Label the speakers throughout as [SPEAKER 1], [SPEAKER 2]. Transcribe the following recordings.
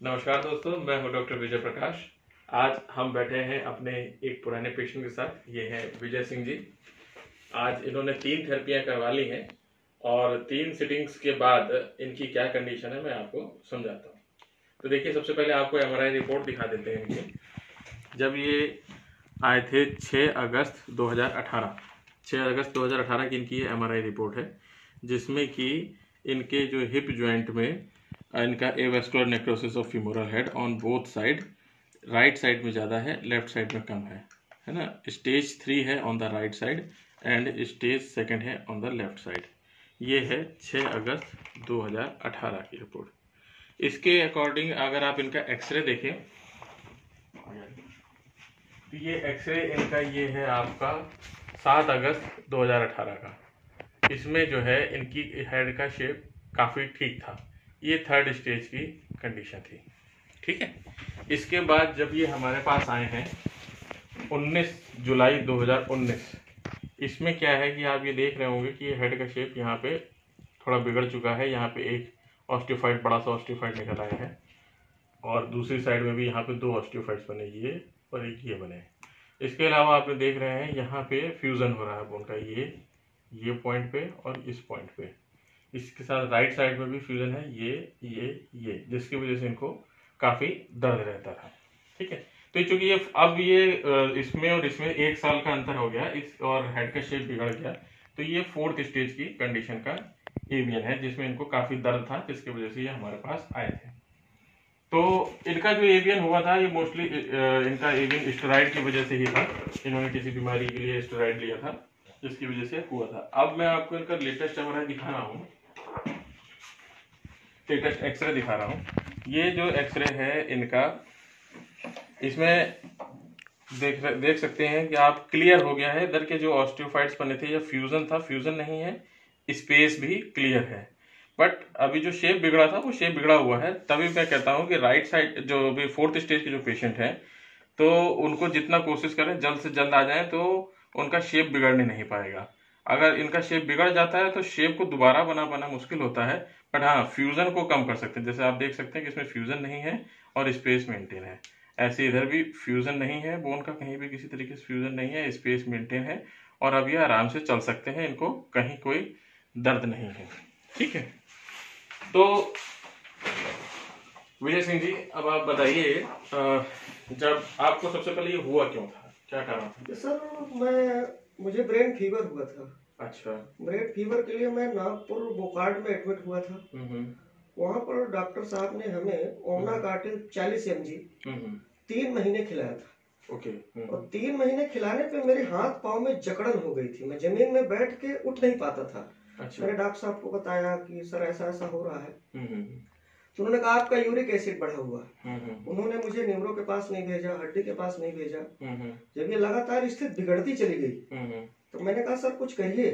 [SPEAKER 1] नमस्कार दोस्तों, मैं हूं डॉक्टर विजय प्रकाश। आज हम बैठे हैं अपने एक पुराने पेशेंट के साथ। ये हैं विजय सिंह जी। आज इन्होंने 3 थेरेपियां करवा ली हैं और 3 सिटिंग्स के बाद इनकी क्या कंडीशन है मैं आपको समझाता हूं। तो देखिए, सबसे पहले आपको एमआरआई रिपोर्ट दिखा देते हैं इनकी। जब ये आए थे 6 अगस्त 2018, 6 अगस्त 2018 की इनकी एमआरआई रिपोर्ट है, जिसमें कि इनके जो हिप जॉइंट में इनका avascular necrosis of femoral head on both side, right side में ज़्यादा है, लेफ्ट साइड में कम है ना। स्टेज 3 है on the right side and stage 2 है ऑन द लेफ्ट साइड। ये है 6 अगस्त 2018 की रिपोर्ट। इसके अकॉर्डिंग अगर आप इनका एक्सरे देखें तो ये एक्सरे इनका ये है आपका 7 अगस्त 2018 का। इसमें जो है इनकी हेड का शेप काफ़ी ठीक था। ये 3rd स्टेज की कंडीशन थी, ठीक है। इसके बाद जब ये हमारे पास आए हैं 19 जुलाई 2019, इसमें क्या है कि आप ये देख रहे होंगे कि ये हेड का शेप यहाँ पे थोड़ा बिगड़ चुका है। यहाँ पे एक ऑस्टियोफाइड, बड़ा सा ऑस्टियोफाइड निकल आया है और दूसरी साइड में भी यहाँ पे 2 ऑस्टियोफाइड्स बने, ये और एक ये बने। इसके अलावा आप देख रहे हैं यहाँ पे फ्यूज़न हो रहा है बोन का, ये पॉइंट पे और इस पॉइंट पे। इसके साथ राइट साइड में भी फ्यूजन है, ये जिसकी वजह से इनको काफ़ी दर्द रहता था, ठीक है। तो चूंकि ये अब ये इसमें और इसमें 1 साल का अंतर हो गया, इस और हेड का शेप बिगड़ गया, तो ये 4th स्टेज की कंडीशन का एवियन है, जिसमें इनको काफ़ी दर्द था, जिसकी वजह से ये हमारे पास आए थे। तो इनका जो एवियन हुआ था, ये मोस्टली इनका एवियन स्टेरॉइड की वजह से ही था। इन्होंने किसी बीमारी के लिए स्टेरॉइड लिया था, जिसकी वजह से हुआ था। अब मैं आपको इनका लेटेस्ट एमआरआई दिखा रहा हूँ, लेटेस्ट एक्सरे दिखा रहा हूँ। ये जो एक्सरे है इनका, इसमें देख सकते हैं कि आप क्लियर हो गया है। इधर के जो ऑस्टियोफाइड्स बने थे, ये फ्यूजन था, फ्यूजन नहीं है, स्पेस भी क्लियर है। बट अभी जो शेप बिगड़ा था वो शेप बिगड़ा हुआ है। तभी मैं कहता हूँ कि राइट साइड जो अभी 4th स्टेज के जो पेशेंट हैं, तो उनको जितना कोशिश करें जल्द से जल्द आ जाएं, तो उनका शेप बिगड़ने नहीं पाएगा। अगर इनका शेप बिगड़ जाता है तो शेप को दोबारा बनाना मुश्किल होता है, बट हाँ, फ्यूजन को कम कर सकते हैं। जैसे आप देख सकते हैं कि इसमें फ्यूजन नहीं है और स्पेस मेंटेन है। ऐसे इधर भी फ्यूजन नहीं है, बोन का कहीं भी किसी तरीके से फ्यूजन नहीं है, स्पेस मेंटेन है और अब ये आराम से चल सकते हैं, इनको कहीं कोई दर्द नहीं है, ठीक है। तो विजय सिंह जी, अब आप बताइए, जब आपको सबसे पहले ये हुआ क्यों था, क्या कारण था?
[SPEAKER 2] सर, मुझे ब्रेन फीवर हुआ था।
[SPEAKER 1] अच्छा।
[SPEAKER 2] ब्रेन फीवर के लिए मैं नागपुर बोकार्ड में एडमिट हुआ था। वहाँ पर डॉक्टर साहब ने हमें ओमना कार्टिल 40 mg 3 महीने खिलाया था।
[SPEAKER 1] ओके।
[SPEAKER 2] और 3 महीने खिलाने पे मेरे हाथ पाँव में जकड़न हो गई थी, मैं जमीन में बैठ के उठ नहीं पाता था।
[SPEAKER 1] अच्छा।
[SPEAKER 2] मैंने डॉक्टर साहब को बताया कि सर ऐसा ऐसा हो रहा है। तो उन्होंने कहा आपका यूरिक एसिड बढ़ा हुआ है। उन्होंने मुझे न्यूरो के पास नहीं भेजा, हड्डी के पास नहीं भेजा। जब ये लगातार स्थिति बिगड़ती चली गई तो मैंने कहा सर कुछ करिए।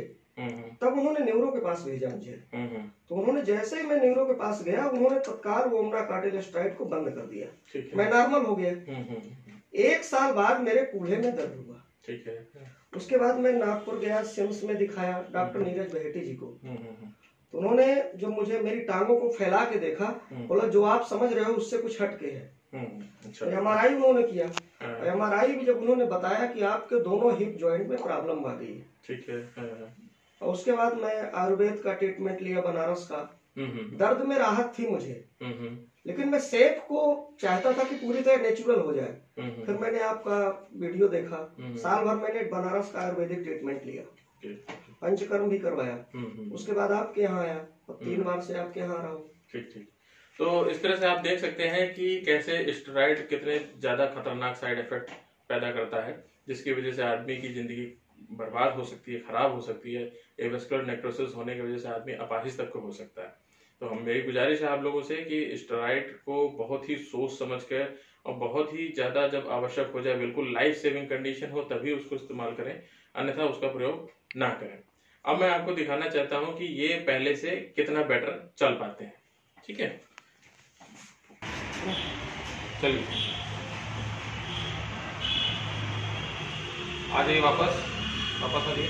[SPEAKER 2] तब उन्होंने न्यूरो के पास भेजा मुझे। तो उन्होंने जैसे ही मैं न्यूरो के पास गया, उन्होंने तत्काल ओमना कार्टिलेस्टाइड को बंद कर दिया। मैं नॉर्मल हो गया। 1 साल बाद मेरे कूल्हे में दर्द हुआ, ठीक है। उसके बाद मैं नागपुर गया, सिम्स में दिखाया डॉक्टर नीरज बहेटी जी को। तो उन्होंने जो मुझे मेरी टांगों को फैला के देखा, बोला जो आप समझ रहे हो उससे कुछ हटके है। अच्छा। एमआरआई उन्होंने किया। एमआरआई भी जब उन्होंने बताया कि आपके दोनों हिप जॉइंट में प्रॉब्लम आ गई है, ठीक है। और उसके बाद मैं आयुर्वेद का ट्रीटमेंट लिया, बनारस का। दर्द में राहत थी मुझे, लेकिन मैं शेप को चाहता था कि पूरी तरह नेचुरल हो जाए। फिर मैंने आपका वीडियो देखा, साल भर मैंने बनारस का आयुर्वेदिक ट्रीटमेंट लिया, पंचकर्म भी करवाया। उसके बाद आपके यहाँ आया और 3 बार से आपके यहाँ रहा हूँ।
[SPEAKER 1] ठीक ठीक। तो इस तरह से आप देख सकते हैं कि कैसे स्टेरॉइड कितने ज्यादा खतरनाक साइड इफेक्ट पैदा करता है, जिसकी वजह से आदमी की जिंदगी बर्बाद हो सकती है, खराब हो सकती है। एवेस्कुलर नेक्रोसिस होने की वजह से आदमी अपाहिज तक को हो सकता है। तो हम मेरी गुजारिश है आप लोगों से कि स्टेरॉइड को बहुत ही सोच समझ कर और बहुत ही ज्यादा जब आवश्यक हो जाए, बिल्कुल लाइफ सेविंग कंडीशन हो, तभी उसको इस्तेमाल करें, अन्यथा उसका प्रयोग ना करें। अब मैं आपको दिखाना चाहता हूं कि ये पहले से कितना बेटर चल पाते हैं, ठीक है। चलिए आ जाइए, वापस आ जाइए,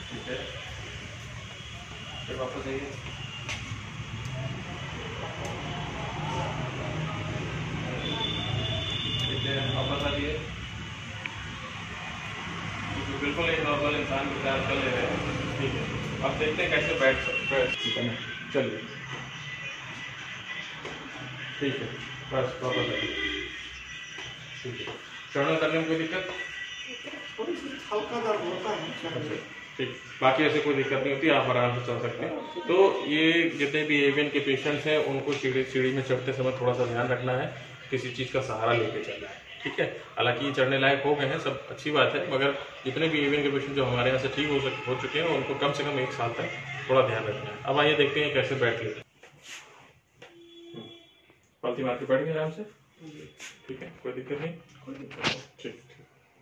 [SPEAKER 1] ठीक है। फिर वापस आइए। वापस आ जाइए। बिल्कुल एक नॉर्मल इंसान की तरह चल ले रहे हैं। ठीक है, अब देखते हैं कैसे बैठ चलिए। ठीक है, बस वापस आइए। ठीक है, चढ़ने करने में कोई दिक्कत?
[SPEAKER 2] हल्का दर्द होता है।
[SPEAKER 1] ठीक, बाकी ऐसे कोई दिक्कत नहीं होती, आप आराम से चल सकते हैं। तो ये जितने भी एवियन के पेशेंट्स हैं उनको सीढ़ी में चढ़ते समय थोड़ा सा ध्यान रखना है, किसी चीज़ का सहारा लेके चलना है। ठीक है, हालांकि ये चढ़ने लायक हो गए हैं, सब अच्छी बात है, मगर जितने भी एवियन के पेशेंट जो हमारे यहाँ से ठीक हो चुके हैं उनको कम से कम 1 साल तक थोड़ा ध्यान रखना है। अब आइए देखते हैं कैसे बैठ लेते हैं। पालती मार के बैठ गए आराम से। ठीक है, कोई दिक्कत नहीं। ठीक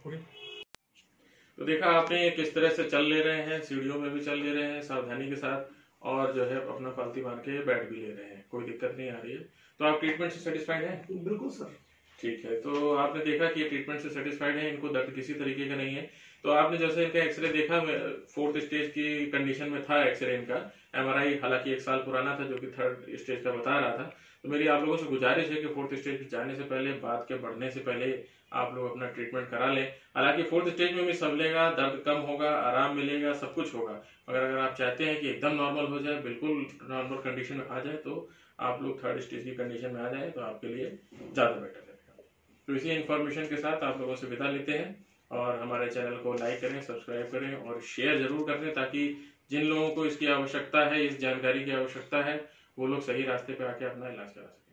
[SPEAKER 1] ओके। तो देखा आपने किस तरह से चल ले रहे हैं, सीढ़ियों में भी चल ले रहे हैं सावधानी के साथ, और जो है अपना पालती मार के बैठ भी ले रहे हैं, कोई दिक्कत नहीं आ रही है। तो आप ट्रीटमेंट से सेटिस्फाइड हैं?
[SPEAKER 2] बिल्कुल सर।
[SPEAKER 1] ठीक है, तो आपने देखा कि ये ट्रीटमेंट से सेटिस्फाइड है, इनको दर्द किसी तरीके का नहीं है। तो आपने जैसे इनका एक्सरे देखा, 4th स्टेज की कंडीशन में था एक्सरे इनका। MRI हालांकि 1 साल पुराना था, जो कि 3rd स्टेज का बता रहा था। तो मेरी आप लोगों से गुजारिश है कि 4th स्टेज जाने से पहले, बात के बढ़ने से पहले आप लोग अपना ट्रीटमेंट करा लें। हालांकि 4th स्टेज में भी संभलेगा, दर्द कम होगा, आराम मिलेगा, सब कुछ होगा, मगर अगर आप चाहते हैं कि एकदम नॉर्मल हो जाए, बिल्कुल नॉर्मल कंडीशन में आ जाए, तो आप लोग 3rd स्टेज की कंडीशन में आ जाए तो आपके लिए ज़्यादा बेटर रहेगा। तो इसी इन्फॉर्मेशन के साथ आप लोगों से विदा लेते हैं, और हमारे चैनल को लाइक करें, सब्सक्राइब करें और शेयर जरूर कर दें, ताकि जिन लोगों को इसकी आवश्यकता है, इस जानकारी की आवश्यकता है, वो लोग सही रास्ते पे आके अपना इलाज करा सकें।